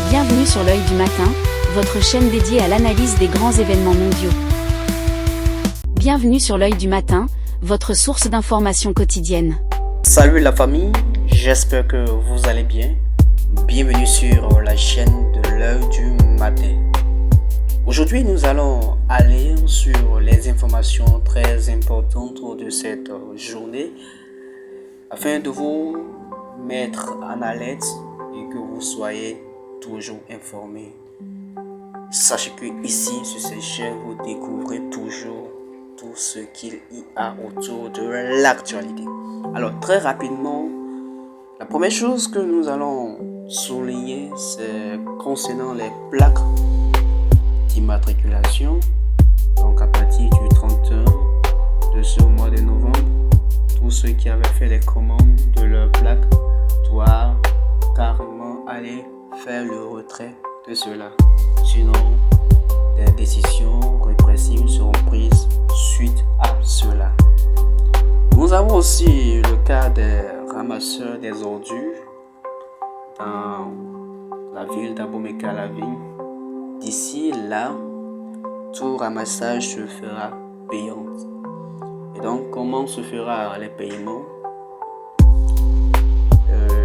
Bienvenue sur l'œil du matin, votre chaîne dédiée à l'analyse des grands événements mondiaux. Bienvenue sur l'œil du matin, votre source d'information quotidienne. Salut la famille, j'espère que vous allez bien. Bienvenue sur la chaîne de l'œil du matin. Aujourd'hui, nous allons aller sur les informations très importantes de cette journée afin de vous mettre en alerte et que vous soyez toujours informés. Sachez que ici, sur cette chaîne, vous découvrez toujours tout ce qu'il y a autour de l'actualité. Alors, très rapidement, la première chose que nous allons souligner, c'est concernant les plaques d'immatriculation. Donc, à partir du 31 de ce mois de novembre, tous ceux qui avaient fait les commandes de leurs plaques doivent carrément aller faire le retrait de cela. Sinon, des décisions répressives seront prises suite à cela. Nous avons aussi le cas des ramasseurs des ordures dans la ville d'Abomey-Calavigne. D'ici là, tout ramassage se fera payant. Et donc, comment se fera les paiements?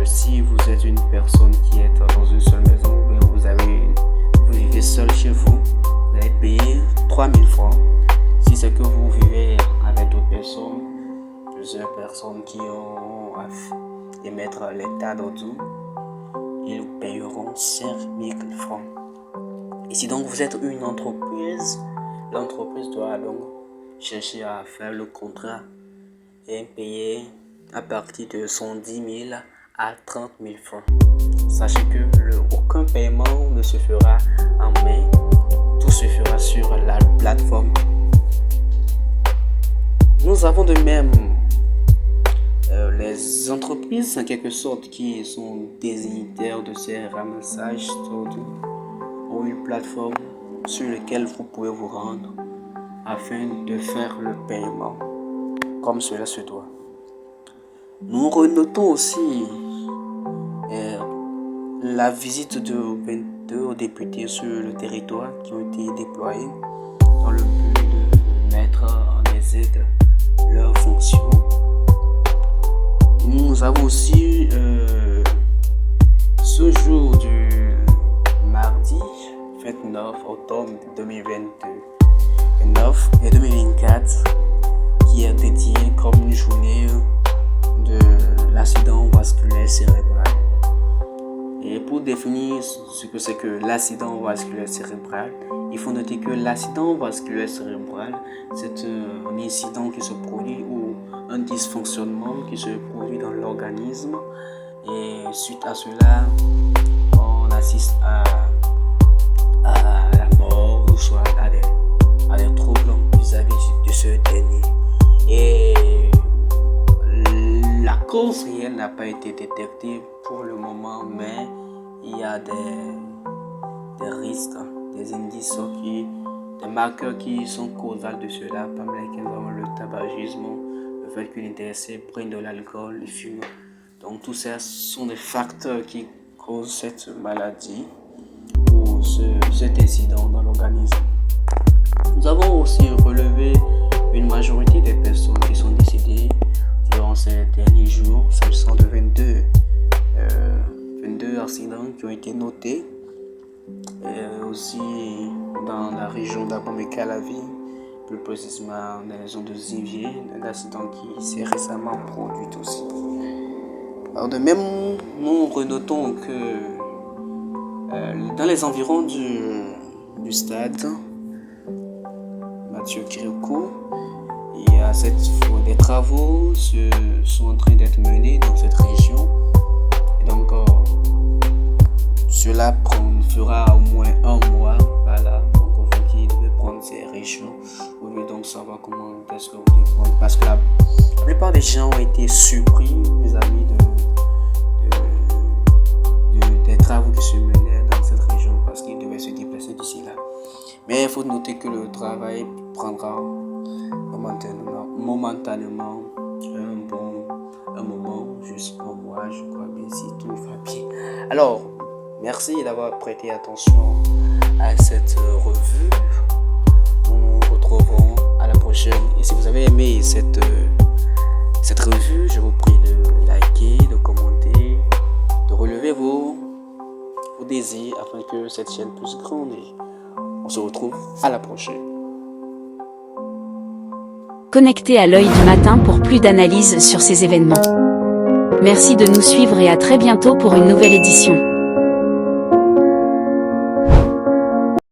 Si vous êtes une personne qui est dans une seule maison, vous vivez seul chez vous, vous allez payer 3000 francs. Si c'est que vous vivez avec d'autres personnes, plusieurs personnes qui ont à émettre les tas d'ordures, ils payeront 5000 francs. Et si donc vous êtes une entreprise, l'entreprise doit donc chercher à faire le contrat et payer à partir de 110 000 à 30 000 francs. Sachez que aucun paiement ne se fera en main, tout se fera sur la plateforme. Nous avons de même les entreprises en quelque sorte qui sont désignataires de ces ramassages ont une plateforme sur laquelle vous pouvez vous rendre afin de faire le paiement comme cela se doit. Nous renotons aussi la visite de 22 députés sur le territoire qui ont été déployés dans le but de mettre en exergue leurs fonctions. Nous avons aussi ce jour du mardi 29 octobre 2022 et 2024 qui est dédié comme une journée de l'accident vasculaire cérébral. Et pour définir ce que c'est que l'accident vasculaire cérébral, il faut noter que l'accident vasculaire cérébral, c'est un incident qui se produit ou un dysfonctionnement qui se produit dans l'organisme. Et suite à cela, on assiste à la mort ou soit à des troubles vis-à-vis de ce dernier. Et la cause réelle n'a pas été détectée pour le moment, mais il y a des risques, des indices, des marqueurs qui sont causales de cela, parmi lesquels nous avons le tabagisme, le fait que l'intéressé prenne de l'alcool, le fume. Donc tous ces sont des facteurs qui causent cette maladie ou cet incident dans l'organisme. Nous avons aussi relevé une majorité des personnes qui sont décédées durant ces derniers jours, s'agissant de 22 accidents qui ont été notés. Aussi dans la région d'Abomey-Calavigne, plus précisément dans la zone de Zivier, un accident qui s'est récemment produit aussi. Alors de même, nous renotons que dans les environs du stade Mathieu Kirikou, il y a des travaux sont en train d'être menés dans cette région. Et donc, cela fera au moins un mois par là. Donc, vous qui devez prendre ces régions, vous devez donc savoir comment est-ce que vous devez prendre. Parce que la plupart des gens ont été surpris vis-à-vis des travaux qui se menaient dans cette région parce qu'ils devaient se déplacer d'ici là. Mais il faut noter que le travail prendra momentanément un moment, juste un mois, je crois, bien si tout va bien. Alors, Merci d'avoir prêté attention à cette revue. Nous nous retrouvons à la prochaine. Et si vous avez aimé cette revue, je vous prie de liker, de commenter, de relever vos désirs afin que cette chaîne puisse grandir. On se retrouve à la prochaine. Connectez à l'œil du matin pour plus d'analyses sur ces événements. Merci de nous suivre et à très bientôt pour une nouvelle édition.